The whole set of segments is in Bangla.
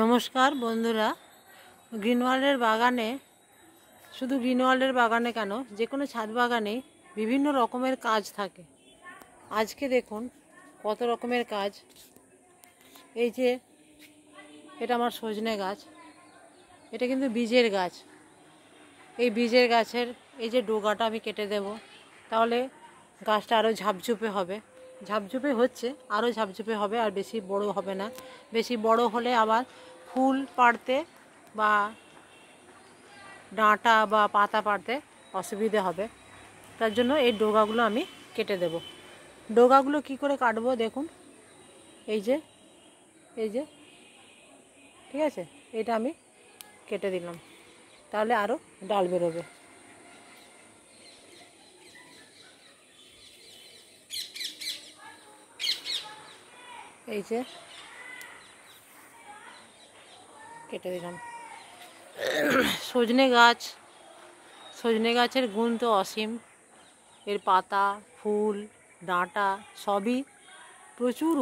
নমস্কার বন্ধুরা, গ্রিনওয়ার্ল্ডের বাগানে, শুধু গ্রিনওয়ার্ল্ডের বাগানে কেন, যে কোনো ছাদ বাগানে বিভিন্ন রকমের কাজ থাকে। আজকে দেখুন কত রকমের কাজ। এই যে এটা আমার সজনে গাছ, এটা কিন্তু বীজের গাছ। এই বীজের গাছের এই যে ডোগাটা আমি কেটে দেব, তাহলে গাছটা আরও ঝাপঝুপে হবে। ঝাপঝুপে হচ্ছে, আরও ঝাপঝুপে হবে, আর বেশি বড় হবে না। বেশি বড় হলে আবার ফুল পাড়তে বা ডাঁটা বা পাতা পাড়তে অসুবিধে হবে। তার জন্য এই ডোগাগুলো আমি কেটে দেব। ডোগাগুলো কি করে কাটবো দেখুন, এই যে ঠিক আছে, এটা আমি কেটে দিলাম, তাহলে আরও ডাল বেরোবে। এই যে কেটে দিলাম। সজনে গাছের গুণ তো অসীম। এর পাতা, ফুল, ডাঁটা সবই প্রচুর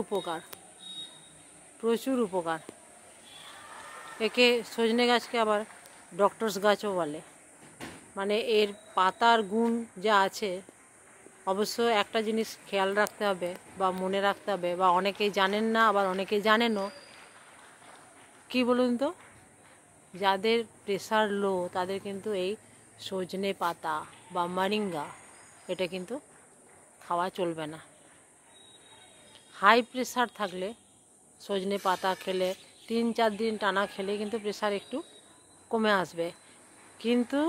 উপকার। একে সজনে গাছকে আবার ডক্টরস গাছও বলে। মানে এর পাতার গুণ যা আছে, অবশ্য একটা জিনিস খেয়াল রাখতে হবে বা মনে রাখতে হবে, বা অনেকেই জানেন না, আবার অনেকেই জানেনও। কি বলুন তো, যাদের প্রেশার লো তাদের কিন্তু এই সজনে পাতা বা মরিঙ্গা এটা কিন্তু খাওয়া চলবে না। হাই প্রেশার থাকলে সজনে পাতা খেলে 3-4 দিন টানা খেলে কিন্তু প্রেশার একটু কমে আসবে, কিন্তু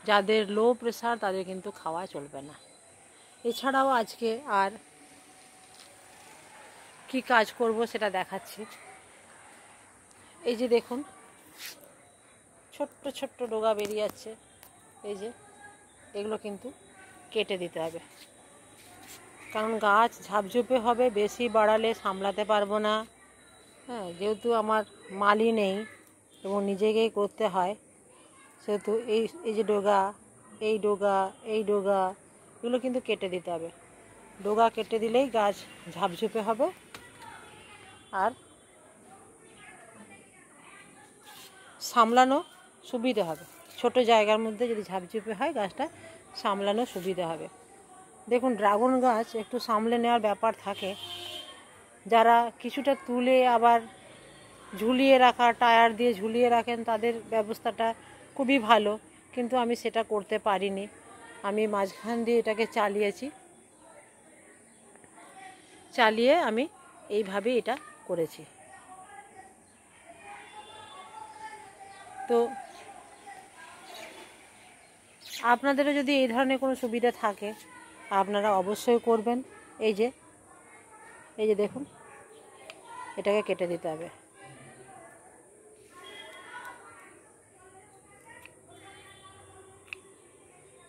যাদের লো প্রেশার তাদের কিন্তু খাওয়া চলবে না। এছাড়াও আজকে আর কি কাজ করব সেটা দেখাচ্ছি। এই যে দেখুন ছোট্ট ছোট্ট ডগা বেরিয়ে যাচ্ছে, এই যে এগুলো কিন্তু কেটে দিতে হবে, কারণ গাছ ঝাপঝুপে হবে, বেশি বাড়ালে সামলাতে পারবো না। হ্যাঁ, যেহেতু আমার মালি নেই এবং নিজেকেই করতে হয়, সেহেতু এই যে ডগা, এই ডগা এগুলো কিন্তু কেটে দিতে হবে। ডগা কেটে দিলেই গাছ ঝাপঝুপে হবে আর সামলানো সুবিধে হবে। ছোট জায়গার মধ্যে যদি ঝাপঝুপে হয়, গাছটা সামলানো সুবিধে হবে। দেখুন, ড্রাগন গাছ একটু সামলে নেওয়ার ব্যাপার থাকে। যারা কিছুটা তুলে আবার ঝুলিয়ে রাখা, টায়ার দিয়ে ঝুলিয়ে রাখেন, তাদের ব্যবস্থাটা খুবই ভালো, কিন্তু আমি সেটা করতে পারিনি। আমি মাঝখান দিয়ে এটাকে চালিয়ে আমি এইভাবে এটা করেছি। তো আপনাদেরও যদি এই ধরনের কোনো সুবিধা থাকে, আপনারা অবশ্যই করবেন। এই যে দেখুন, এটাকে কেটে দিতে হবে।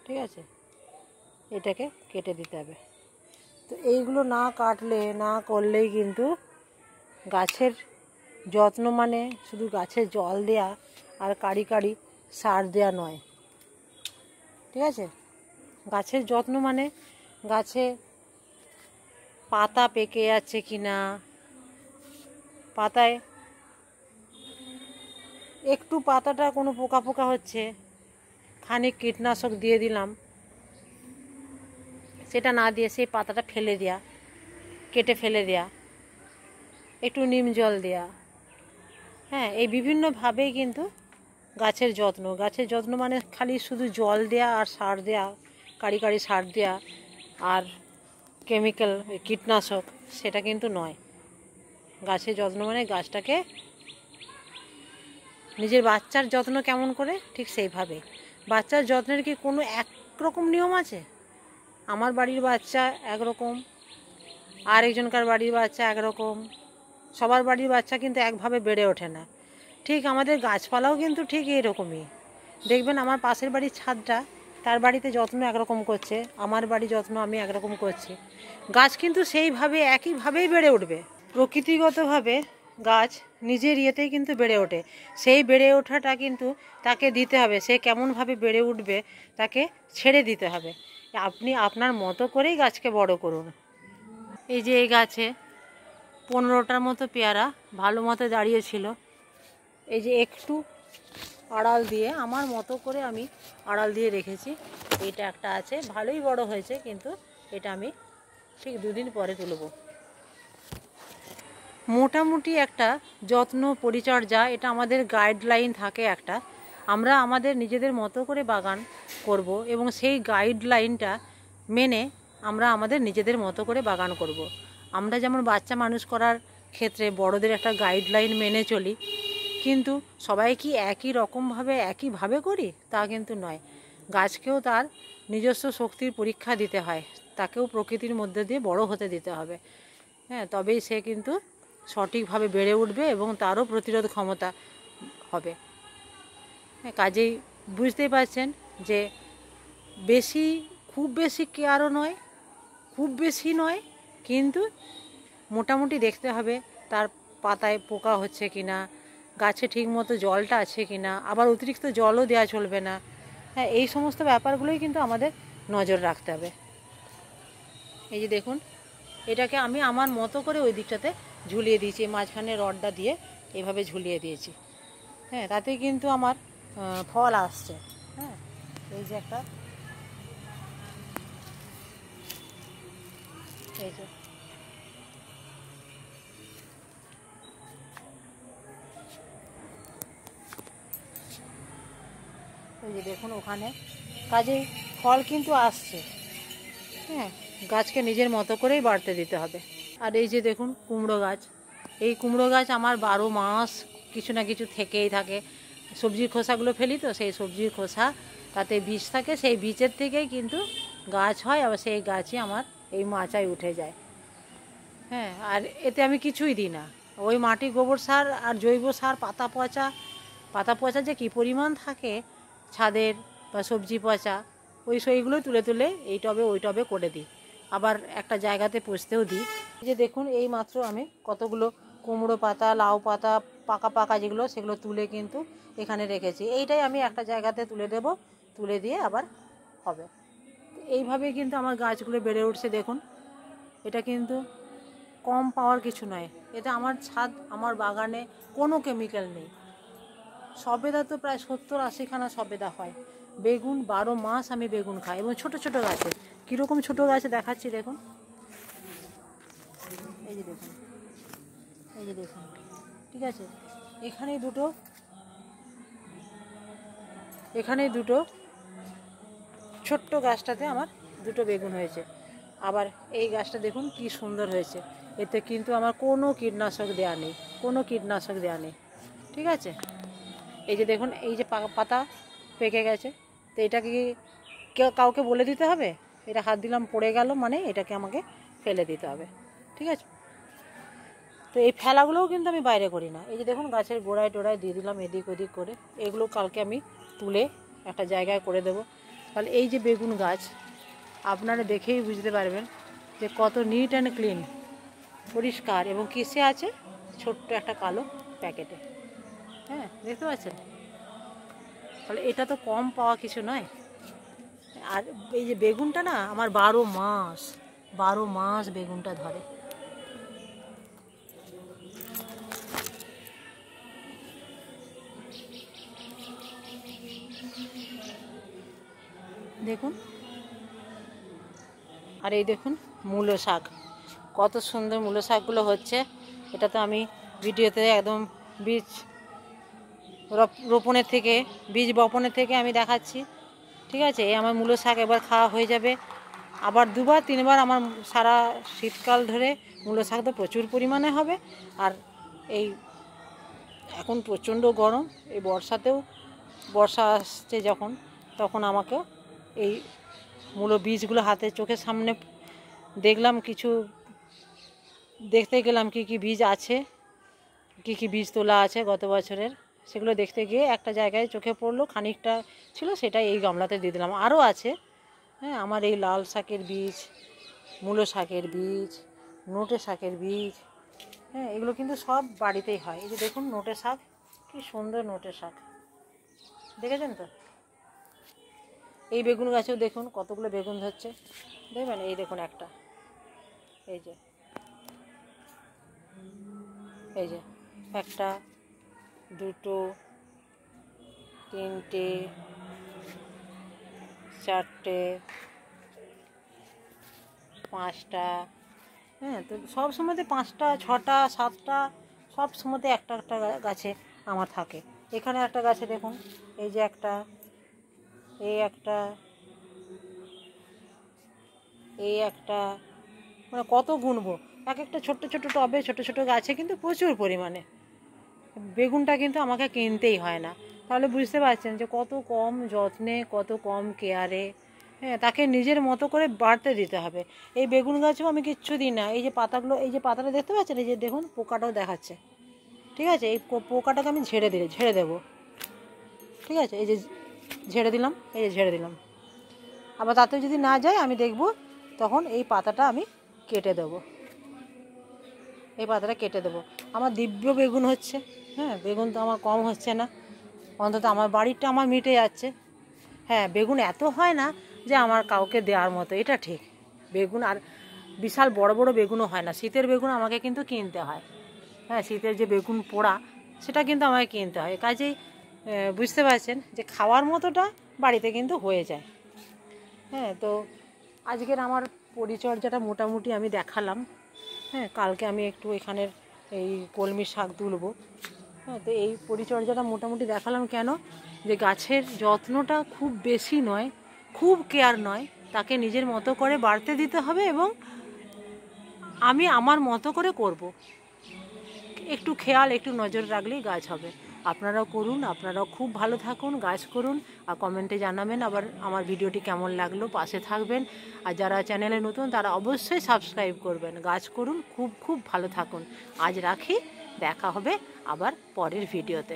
ঠিক আছে, এটাকে কেটে দিতে হবে। তো এইগুলো না কাটলে, না করলেই কিন্তু গাছের যত্ন মানে শুধু গাছে জল দেয়া আর কাড়ি সার দেয়া নয়। ঠিক আছে, গাছের যত্ন মানে গাছে পাতা পেকে যাচ্ছে কিনা, পাতায় একটু পাতাটা কোনো পোকা হচ্ছে, খানিক কীটনাশক দিয়ে দিলাম, সেটা না দিয়ে সেই পাতাটা ফেলে দেয়া, কেটে ফেলে দেয়া, একটু নিম জল দেয়া। হ্যাঁ, এই বিভিন্নভাবেই কিন্তু গাছের যত্ন মানে খালি শুধু জল দেয়া আর সার দেয়া, কাড়ি সার দেয়া আর কেমিক্যাল কীটনাশক, সেটা কিন্তু নয়। গাছের যত্ন মানে গাছটাকে নিজের বাচ্চার যত্ন কেমন করে, ঠিক সেইভাবে। বাচ্চার যত্নের কি কোনো একরকম নিয়ম আছে? আমার বাড়ির বাচ্চা একরকম, আর একজনকার বাড়ির বাচ্চা একরকম, সবার বাড়ির বাচ্চা কিন্তু একভাবে বেড়ে ওঠে না। ঠিক আমাদের গাছপালাও কিন্তু ঠিক এরকমই। দেখবেন আমার পাশের বাড়ির ছাদটা, তার বাড়িতে যত্ন একরকম করছে, আমার বাড়ির যত্ন আমি একরকম করছি। গাছ কিন্তু সেইভাবে একইভাবেই বেড়ে উঠবে। প্রকৃতিগতভাবে গাছ নিজের ইয়েতেই কিন্তু বেড়ে ওঠে। সেই বেড়ে ওঠাটা কিন্তু তাকে দিতে হবে। সে কেমনভাবে বেড়ে উঠবে তাকে ছেড়ে দিতে হবে। আপনি আপনার মতো করেই গাছকে বড় করুন। এই যে এই গাছে 15টার মতো পেয়ারা ভালো মতো দাঁড়িয়েছিল, এই যে একটু আড়াল দিয়ে আমার মতো করে আমি আড়াল দিয়ে রেখেছি। এটা একটা আছে, ভালোই বড় হয়েছে, কিন্তু এটা আমি ঠিক 2 দিন পরে তুলব। মোটামুটি একটা যত্ন পরিচর্যা, এটা আমাদের গাইডলাইন থাকে একটা, আমরা আমাদের নিজেদের মতো করে বাগান করব এবং সেই গাইডলাইনটা মেনে আমরা আমাদের নিজেদের মতো করে বাগান করব। আমরা যেমন বাচ্চা মানুষ করার ক্ষেত্রে বড়দের একটা গাইডলাইন মেনে চলি, কিন্তু সবাই কি একই রকমভাবে একইভাবে করি তা কিন্তু নয়। গাছকেও তার নিজস্ব শক্তির পরীক্ষা দিতে হয়, তাকেও প্রকৃতির মধ্যে দিয়ে বড় হতে দিতে হবে। হ্যাঁ, তবেই সে কিন্তু সঠিকভাবে বেড়ে উঠবে এবং তারও প্রতিরোধ ক্ষমতা হবে। হ্যাঁ, কাজেই বুঝতেই পারছেন যে খুব বেশি কেয়ারও নয়, খুব বেশি নয়, কিন্তু মোটামুটি দেখতে হবে তার পাতায় পোকা হচ্ছে কি না, গাছে ঠিকমতো জলটা আছে কি না, আবার অতিরিক্ত জলও দেওয়া চলবে না। হ্যাঁ, এই সমস্ত ব্যাপারগুলোই কিন্তু আমাদের নজর রাখতে হবে। এই যে দেখুন, এটাকে আমি আমার মতো করে ওই দিকটাতে ঝুলিয়ে দিয়েছি, মাঝখানে রডটা দিয়ে এভাবে ঝুলিয়ে দিয়েছি। হ্যাঁ, তাতে কিন্তু আমার ফল আসছে। হ্যাঁ, এই যে একটা, এই যে দেখুন ওখানে, কাজেই ফল কিন্তু আসছে। হ্যাঁ, গাছকে নিজের মতো করেই বাড়তে দিতে হবে। আর এই যে দেখুন কুমড়ো গাছ, এই কুমড়ো গাছ আমার 12 মাস কিছু না কিছু থেকেই থাকে। সবজির খোসাগুলো ফেলি তো, সেই সবজির খোসা, তাতে বীজ থাকে, সেই বীজের থেকেই কিন্তু গাছ হয়, আবার সেই গাছই আমার এই মাচায় উঠে যায়। হ্যাঁ, আর এতে আমি কিছুই দিই না, ওই মাটি, গোবর সার আর জৈব সার, পাতা পচা যে কী পরিমাণ থাকে ছাদের, বা সবজি পচা, সেইগুলো তুলে তুলে এই টবে ওই টবে করে দিই, আবার একটা জায়গাতে পুষতেও দিই। এই যে দেখুন, এই মাত্র আমি কতগুলো কুমড়ো পাতা, লাউ পাতা, পাকা পাকা যেগুলো, সেগুলো তুলে কিন্তু এখানে রেখেছি। এইটাই আমি একটা জায়গাতে তুলে দেব, তুলে দিয়ে আবার হবে। এইভাবেই কিন্তু আমার গাছগুলো বেড়ে উঠছে। দেখুন, এটা কিন্তু কম পাওয়ার কিছু নয়, এটা আমার ছাদ, আমার বাগানে কোনো কেমিক্যাল নেই। সবেদা তো প্রায় 70-80খানা সবেদা হয়। বেগুন 12 মাস আমি বেগুন খাই, এবং ছোট ছোট গাছে, কীরকম ছোট গাছে দেখাচ্ছি দেখুন। এই যে দেখুন, এই যে দেখুন, ঠিক আছে, এখানেই দুটো ছোট্ট গাছটাতে আমার 2টো বেগুন হয়েছে। আবার এই গাছটা দেখুন কি সুন্দর হয়েছে, এতে কিন্তু আমার কোনো কীটনাশক দেওয়া নেই, ঠিক আছে। এই যে দেখুন, এই যে পাতা পেকে গেছে, তো এটাকে কাউকে বলে দিতে হবে, এটা হাত দিলাম পড়ে গেল মানে এটাকে আমাকে ফেলে দিতে হবে, ঠিক আছে। তো এই ফেলাগুলোও কিন্তু আমি বাইরে করি না। এই যে দেখুন, গাছের গোড়ায় টোড়ায় দিয়ে দিলাম এদিক ওদিক করে, এগুলো কালকে আমি তুলে একটা জায়গায় করে দেব। তাহলে এই যে বেগুন গাছ, আপনারা দেখেই বুঝতে পারবেন যে কত নিট অ্যান্ড ক্লিন, পরিষ্কার, এবং কিসে আছে, ছোট্ট একটা কালো প্যাকেটে। হ্যাঁ, দেখতে পাচ্ছেন, তাহলে এটা তো কম পাওয়া কিছু নয়। আর এই যে বেগুনটা না আমার 12 মাস বেগুনটা ধরে। দেখুন, আর এই দেখুন মূলো শাক, কত সুন্দর মূলো শাকগুলো হচ্ছে। এটা তো আমি ভিডিওতে একদম বীজ বপনের থেকে আমি দেখাচ্ছি, ঠিক আছে। এই আমার মূলো শাক এবার খাওয়া হয়ে যাবে, আবার 2-3বার আমার সারা শীতকাল ধরে মূলো শাক তো প্রচুর পরিমাণে হবে। আর এই এখন প্রচণ্ড গরম, এই বর্ষা আসছে যখন, তখন আমাকে এই মূলো বীজগুলো চোখের সামনে দেখলাম, কিছু দেখতে গেলাম কি কি বীজ আছে, কি কি বীজ তোলা আছে গত বছরের, সেগুলো দেখতে গিয়ে একটা জায়গায় চোখে পড়লো, খানিকটা ছিল, সেটা এই গামলাতে দিয়ে দিলাম। আরও আছে, হ্যাঁ, আমার এই লাল শাকের বীজ, মূলো শাকের বীজ, নোটে শাকের বীজ, হ্যাঁ, এগুলো কিন্তু সব বাড়িতেই হয়। এই যে দেখুন নোটে শাক, কি সুন্দর নোটে শাক, দেখেছেন তো। এই বেগুন গাছেও দেখুন কতগুলো বেগুন ধরছে, দেখবেন, এই দেখুন একটা, এই যে একটা, দুটো, তিনটে, চারটে, পাঁচটা। হ্যাঁ, তো সব সময়তে 5টা, 6টা, 7টা, সব সময়তে একটা একটা গাছে আমার থাকে। এখানে একটা গাছে দেখুন, এই যে একটা, এই একটা, এই একটা, মানে কত গুনবো। এক একটা ছোট্ট ছোট্ট টবে ছোট ছোট গাছে কিন্তু প্রচুর পরিমাণে বেগুনটা কিন্তু আমাকে কিনতেই হয় না। তাহলে বুঝতে পারছেন যে কত কম যত্নে, কত কম কেয়ারে, হ্যাঁ, তাকে নিজের মতো করে বাড়তে দিতে হবে। এই বেগুন গাছেও আমি কিচ্ছু দিই না। এই যে পাতাগুলো, এই যে পাতাটা দেখতে পাচ্ছেন, এই যে দেখুন পোকাটাও দেখাচ্ছে, ঠিক আছে? এই পোকাটাকে আমি ঝেড়ে দেবো, ঠিক আছে? এই যে ঝেড়ে দিলাম, এই যে ঝেড়ে দিলাম। আবার তাতে যদি না যায় আমি দেখব, তখন এই পাতাটা আমি কেটে দেবো, এই পাতাটা কেটে দেবো। আমার দিব্য বেগুন হচ্ছে, হ্যাঁ, বেগুন তো আমার কম হচ্ছে না, অন্তত আমার বাড়িরটা আমার মিটে যাচ্ছে। হ্যাঁ, বেগুন এত হয় না যে আমার কাউকে দেওয়ার মতো, এটা ঠিক। বেগুন আর বিশাল বড় বড় বেগুনও হয় না। শীতের বেগুন আমাকে কিন্তু কিনতে হয়, হ্যাঁ, শীতের যে বেগুন পোড়া, সেটা কিন্তু আমাকে কিনতে হয়। কাজেই বুঝতে পারছেন যে খাওয়ার মতোটা বাড়িতে কিন্তু হয়ে যায়। হ্যাঁ, তো আজকের আমার পরিচর্যাটা মোটামুটি আমি দেখালাম। হ্যাঁ, কালকে আমি একটু এখানের এই কলমি শাক তুলবো। হ্যাঁ, তো এই পরিচর্যাটা মোটামুটি দেখালাম কেন, যে গাছের যত্নটা খুব বেশি নয়, খুব কেয়ার নয়, তাকে নিজের মতো করে বাড়তে দিতে হবে এবং আমি আমার মতো করে করব। একটু খেয়াল, একটু নজর রাখলেই গাছ হবে। আপনারাও করুন, আপনারাও খুব ভালো থাকুন, গাছ করুন, আর কমেন্টে জানাবেন আবার আমার ভিডিওটি কেমন লাগলো, পাশে থাকবেন। আর যারা চ্যানেলে নতুন তারা অবশ্যই সাবস্ক্রাইব করবেন। গাছ করুন, খুব খুব ভালো থাকুন। আজ রাখি, দেখা হবে আবার পরের ভিডিওতে।